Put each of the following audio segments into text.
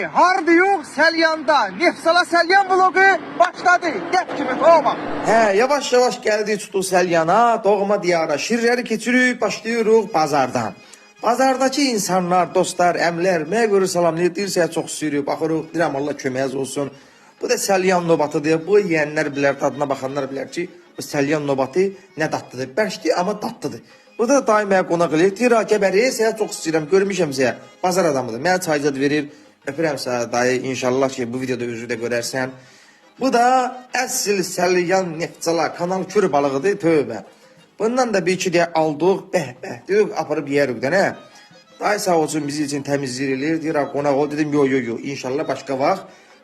harbi yok Selyan'da. Nefsala Selyan vlogu başladı. Dep gibi doğma. He, yavaş yavaş geldi tuttu Selyan'a, doğma diyara. Şirleri keçirip başlıyoruz bazardan. Bazardaki insanlar, dostlar, əmlər, mənə görə salamlayıb, deyirsə çox sürüb, baxırıq, deyirəm Allah köməyiniz olsun. Bu da Selyan nobatıdır. Bu yeyənlər bilər, tadına baxanlar bilər ki, bu Selyan nobatı nə dadlıdır. Bərkdir, amma dadlıdır. Bu da daimə qonaq eləyir. Deyir, gəbəri, sənə çox istəyirəm, görmüşəm sənə. Bazar adamıdır. Mənə çaycad verir. Öpürəm sənə dayı, inşallah ki, bu videoda özü də görərsən. Bu da əsl Selyan Neftçala kanal kür balığıdır, tövbə. Bundan da bir iki deyə aldıq, bəh, dedik, aparıb yerik də, nə? Dayı sağ olsun bizi için təmizləyir, deyir, qonaq ol, dedim, yo, inşallah başqa vaxt.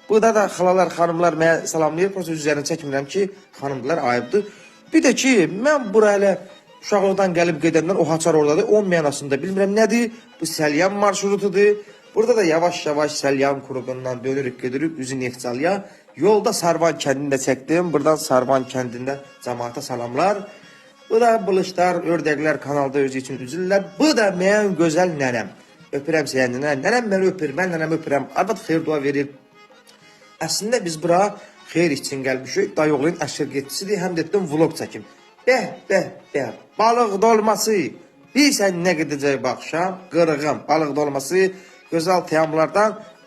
Bu da xalalar, xanımlar mənə salamlayır, prosta üzərini çəkmirəm ki, xanımlar ayıbdır. Bir də ki, mən bura elə uşaqlıqdan gəlib gedəndən o haçar oradadır, 10 mənasında bilmirəm nədir, bu Selyan marşrutudur. Burada da yavaş-yavaş Selyan kuruğundan dönürük, gedirik, üzü Neftçalıya. Yolda Sarvan kəndində çəkdim, buradan Sarvan kəndində cəmaata salamlar. Bu da bılışlar, ördəklər kanalda özü üçün üzürlər. Bu da mənim gözəl nənəm. Öpürəm səyəndinə. Nənəm məni öpür, mən nənəm öpürəm. Arvad xeyir dua verir. Əslində biz bura xeyir için gəlmişik. Dayıoğlunun əşirgetçisidir. Həm də etdim vlog çəkim. Bəh. Balıq dolması. Bilsən nə gedəcək bu axşam? Qırığım. Balıq dolması gözəl təyamlardan